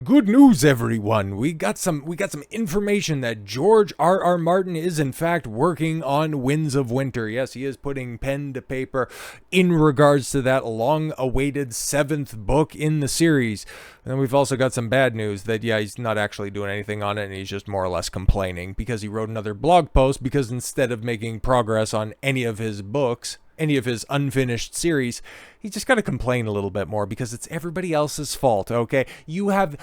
Good news, everyone. We got some information that George R.R. Martin is in fact working on Winds of Winter. Yes, he is putting pen to paper in regards to that long-awaited seventh book in the series. And we've also got some bad news that, yeah, he's not actually doing anything on it, and he's just more or less complaining because he wrote another blog post because instead of making progress on any of his books, any of his unfinished series, he's just got to complain a little bit more because it's everybody else's fault, okay? You have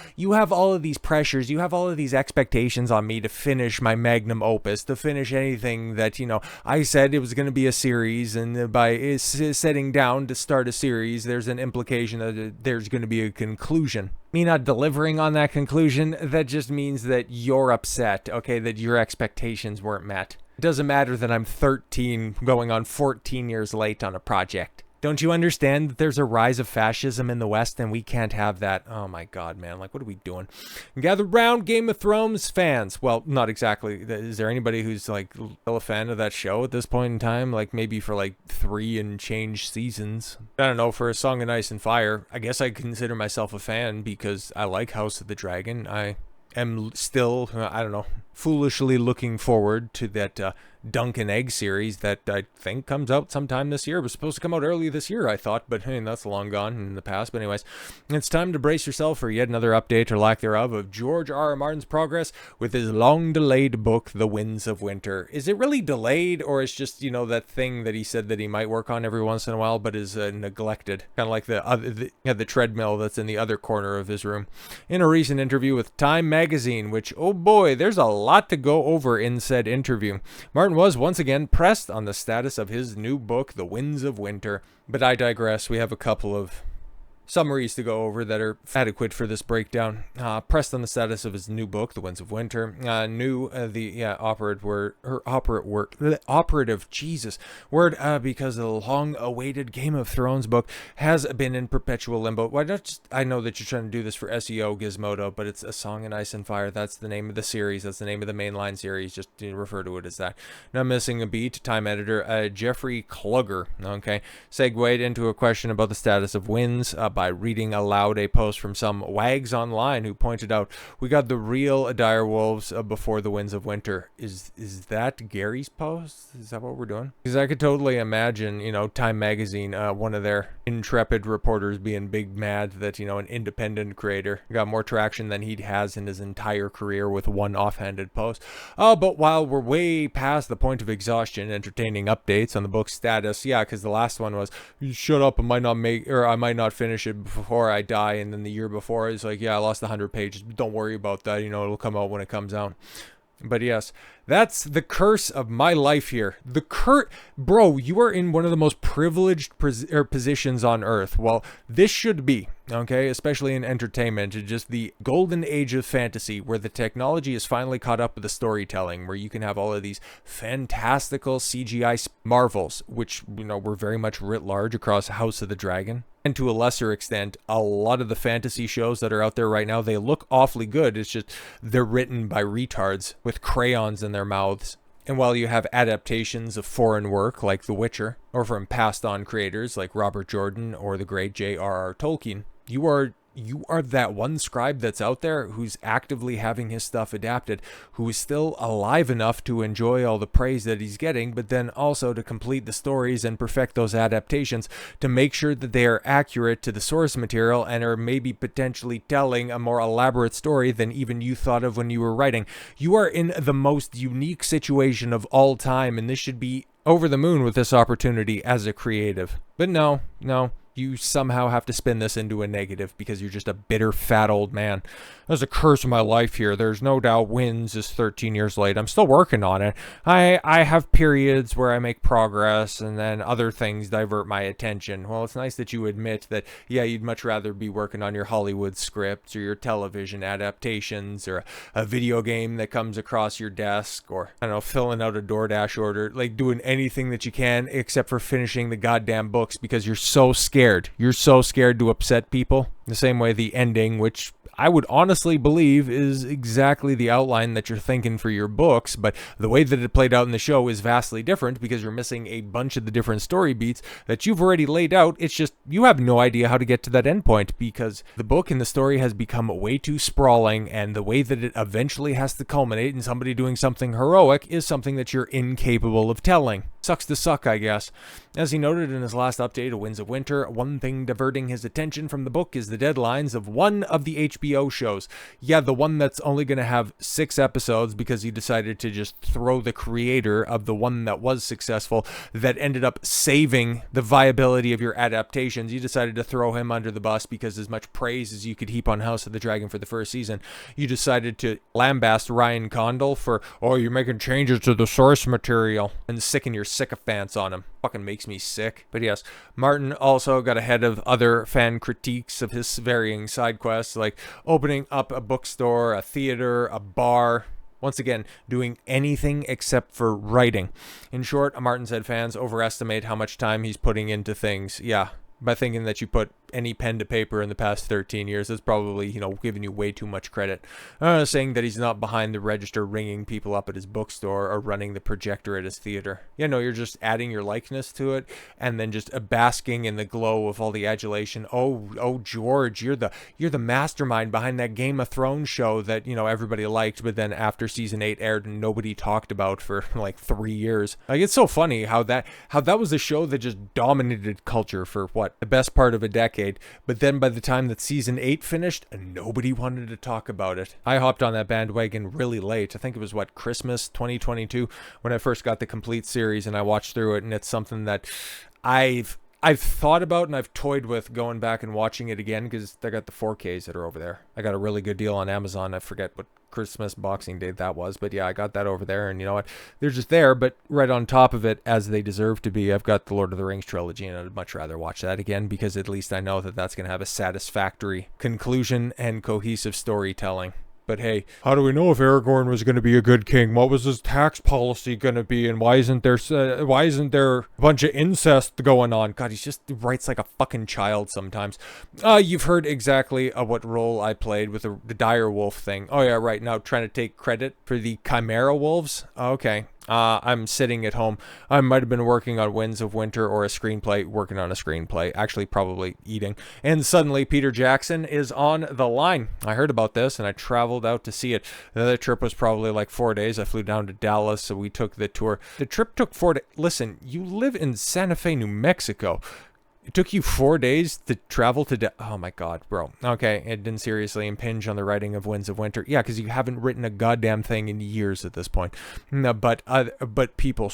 all of these pressures, you have all of these expectations on me to finish my magnum opus, to finish anything that, I said it was going to be a series, and by setting down to start a series, there's an implication that there's going to be a conclusion. Me not delivering on that conclusion, that just means that you're upset, okay? That your expectations weren't met. It doesn't matter that I'm 13 going on 14 years late on a project. Don't you understand that there's a rise of fascism in the West and we can't have that? Oh my God, man. Like, what are we doing? Gather round, Game of Thrones fans. Well, not exactly. Is there anybody who's like still a fan of that show at this point in time? Like maybe for like 3 and change seasons. I don't know, for A Song of Ice and Fire. I guess I consider myself a fan because I like House of the Dragon. I am still, I don't know, foolishly looking forward to that Dunk and Egg series that I think comes out sometime this year. It was supposed to come out early this year, I thought, but hey, that's long gone in the past. But anyways, it's time to brace yourself for yet another update, or lack thereof, of George R.R. Martin's progress with his long-delayed book, The Winds of Winter. Is it really delayed, or is just, that thing that he said that he might work on every once in a while, but is neglected? Kind of like the treadmill that's in the other corner of his room. In a recent interview with Time magazine, which, oh boy, there's a lot to go over in said interview, Martin was once again pressed on the status of his new book, The Winds of Winter. But I digress. We have a couple of summaries to go over that are adequate for this breakdown. Pressed on the status of his new book, The Winds of Winter. Because the long-awaited Game of Thrones book has been in perpetual limbo. Why not just, I know that you're trying to do this for SEO, Gizmodo, but it's A Song of Ice and Fire. That's the name of the series. That's the name of the mainline series. Just refer to it as that. Not missing a beat. Time editor Jeffrey Klugger, okay, segued into a question about the status of Winds by reading aloud a post from some wags online who pointed out, we got the real dire wolves before the Winds of Winter. Is that Gary's post? Is that what we're doing? Because I could totally imagine, Time magazine, one of their intrepid reporters being big mad that, an independent creator got more traction than he has in his entire career with one offhanded post. But while we're way past the point of exhaustion, entertaining updates on the book's status, yeah, because the last one was, shut up, I might not finish it before I die, and then the year before it's like, yeah, I lost 100 pages. Don't worry about that, it'll come out when it comes out. But yes, that's the curse of my life here. Bro, you are in one of the most privileged positions on earth. Well, this should be, okay, especially in entertainment, just the golden age of fantasy, where the technology is finally caught up with the storytelling, where you can have all of these fantastical CGI marvels, which, were very much writ large across House of the Dragon. And to a lesser extent, a lot of the fantasy shows that are out there right now, they look awfully good. It's just they're written by retards with crayons in their mouths. And while you have adaptations of foreign work like The Witcher, or from passed on creators like Robert Jordan or the great J.R.R. Tolkien, you are that one scribe that's out there who's actively having his stuff adapted, who is still alive enough to enjoy all the praise that he's getting, but then also to complete the stories and perfect those adaptations to make sure that they are accurate to the source material and are maybe potentially telling a more elaborate story than even you thought of when you were writing. You are in the most unique situation of all time, and this should be over the moon with this opportunity as a creative. But no. You somehow have to spin this into a negative because you're just a bitter, fat old man. There's a curse of my life here. There's no doubt Winds is 13 years late. I'm still working on it. I have periods where I make progress and then other things divert my attention. Well, it's nice that you admit that, yeah, you'd much rather be working on your Hollywood scripts or your television adaptations or a video game that comes across your desk, or, I don't know, filling out a DoorDash order, like doing anything that you can except for finishing the goddamn books because you're so scared. You're so scared to upset people. The same way the ending, which I would honestly believe is exactly the outline that you're thinking for your books, but the way that it played out in the show is vastly different because you're missing a bunch of the different story beats that you've already laid out. It's just you have no idea how to get to that endpoint because the book and the story has become way too sprawling, and the way that it eventually has to culminate in somebody doing something heroic is something that you're incapable of telling. Sucks to suck, I guess. As he noted in his last update of Winds of Winter, one thing diverting his attention from the book is the deadlines of one of the HBO shows. Yeah, the one that's only going to have 6 episodes because he decided to just throw the creator of the one that was successful that ended up saving the viability of your adaptations. You decided to throw him under the bus because as much praise as you could heap on House of the Dragon for the first season, you decided to lambast Ryan Condal for, oh, you're making changes to the source material and sicken your sycophants on him. Fucking makes me sick. But yes, Martin also got ahead of other fan critiques of his varying side quests, like opening up a bookstore, a theater, a bar. Once again, doing anything except for writing. In short, Martin said fans overestimate how much time he's putting into things. Yeah, by thinking that you put any pen to paper in the past 13 years, that's probably, giving you way too much credit. Saying that he's not behind the register ringing people up at his bookstore or running the projector at his theater. You're just adding your likeness to it and then just basking in the glow of all the adulation. Oh, George, you're the mastermind behind that Game of Thrones show that, everybody liked, but then after season 8 aired, nobody talked about for like 3 years. Like, it's so funny how that was a show that just dominated culture for the best part of a decade. But then by the time that season 8 finished, nobody wanted to talk about it. I hopped on that bandwagon really late. I think it was Christmas 2022 when I first got the complete series and I watched through it, and it's something that I've thought about and I've toyed with going back and watching it again because I got the 4Ks that are over there. I got a really good deal on Amazon. I forget what Christmas Boxing Day that was, but yeah, I got that over there, and you know what, they're just there, but right on top of it, as they deserve to be. I've got the Lord of the Rings trilogy, and I'd much rather watch that again because at least I know that that's going to have a satisfactory conclusion and cohesive storytelling. But hey, how do we know if Aragorn was going to be a good king? What was his tax policy going to be? And why isn't there a bunch of incest going on? God, he just writes like a fucking child sometimes. You've heard exactly what role I played with the dire wolf thing. Oh yeah, right. Now trying to take credit for the Chimera wolves. Okay. I'm sitting at home. I might have been working on Winds of Winter or a screenplay, working on a screenplay, actually probably eating. And suddenly Peter Jackson is on the line. I heard about this and I traveled out to see it. The trip was probably like 4 days. I flew down to Dallas, so we took the tour. The trip took 4 days. Listen, you live in Santa Fe, New Mexico. It took you 4 days to travel to oh my god, bro. Okay, it didn't seriously impinge on the writing of Winds of Winter. Yeah, because you haven't written a goddamn thing in years at this point. No, but people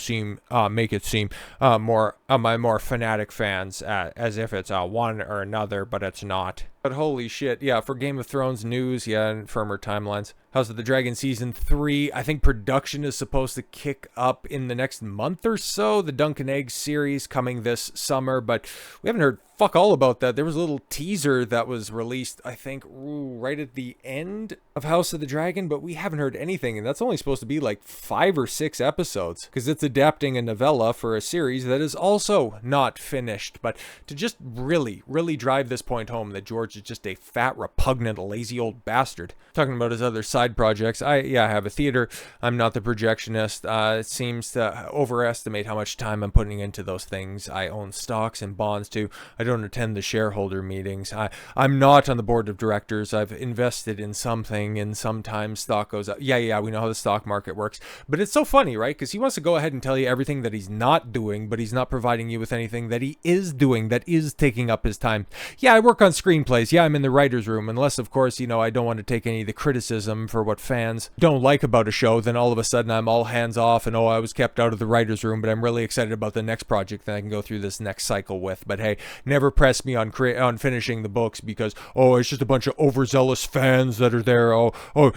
make it seem more my more fanatic fans as if it's one or another, but it's not. But holy shit, yeah, for Game of Thrones news, yeah, and firmer timelines. House of the Dragon Season 3, I think production is supposed to kick up in the next month or so. The Dunk and Egg series coming this summer, but we haven't heard fuck all about that. There was a little teaser that was released, I think, right at the end of House of the Dragon, but we haven't heard anything, and that's only supposed to be like 5 or 6 episodes, because it's adapting a novella for a series that is also not finished. But to just really, really drive this point home that George is just a fat, repugnant, lazy old bastard. Talking about his other side projects, I have a theater. I'm not the projectionist. It seems to overestimate how much time I'm putting into those things. I own stocks and bonds too. I don't attend the shareholder meetings. I'm not on the board of directors. I've invested in something, and sometimes stock goes up. Yeah, we know how the stock market works. But it's so funny, right? Because he wants to go ahead and tell you everything that he's not doing, but he's not providing you with anything that he is doing that is taking up his time. Yeah, I work on screenplays. Yeah, I'm in the writer's room. Unless, of course, I don't want to take any of the criticism for what fans don't like about a show. Then all of a sudden I'm all hands off and, I was kept out of the writer's room, but I'm really excited about the next project that I can go through this next cycle with. But hey, never press me on finishing the books because it's just a bunch of overzealous fans that are there.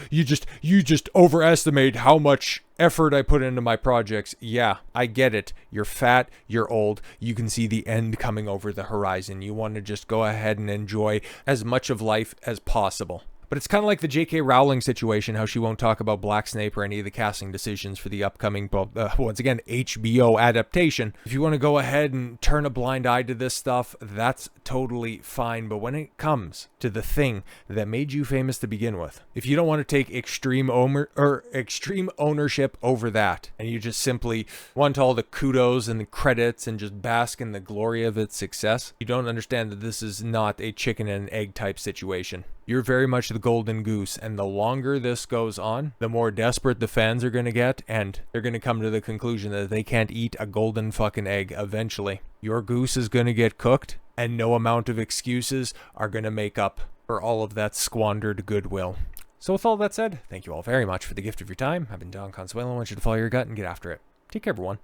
You just overestimate how much effort I put into my projects. Yeah, I get it. You're fat, you're old, you can see the end coming over the horizon. You want to just go ahead and enjoy as much of life as possible. But it's kind of like the J.K. Rowling situation, how she won't talk about Black Snape or any of the casting decisions for the upcoming, once again, HBO adaptation. If you want to go ahead and turn a blind eye to this stuff, that's totally fine. But when it comes to the thing that made you famous to begin with, if you don't want to take extreme ownership over that, and you just simply want all the kudos and the credits and just bask in the glory of its success, you don't understand that this is not a chicken and egg type situation. You're very much the golden goose, and the longer this goes on, the more desperate the fans are going to get, and they're going to come to the conclusion that they can't eat a golden fucking egg eventually. Your goose is going to get cooked, and no amount of excuses are going to make up for all of that squandered goodwill. So with all that said, thank you all very much for the gift of your time. I've been Don Consuelo. I want you to follow your gut and get after it. Take care, everyone.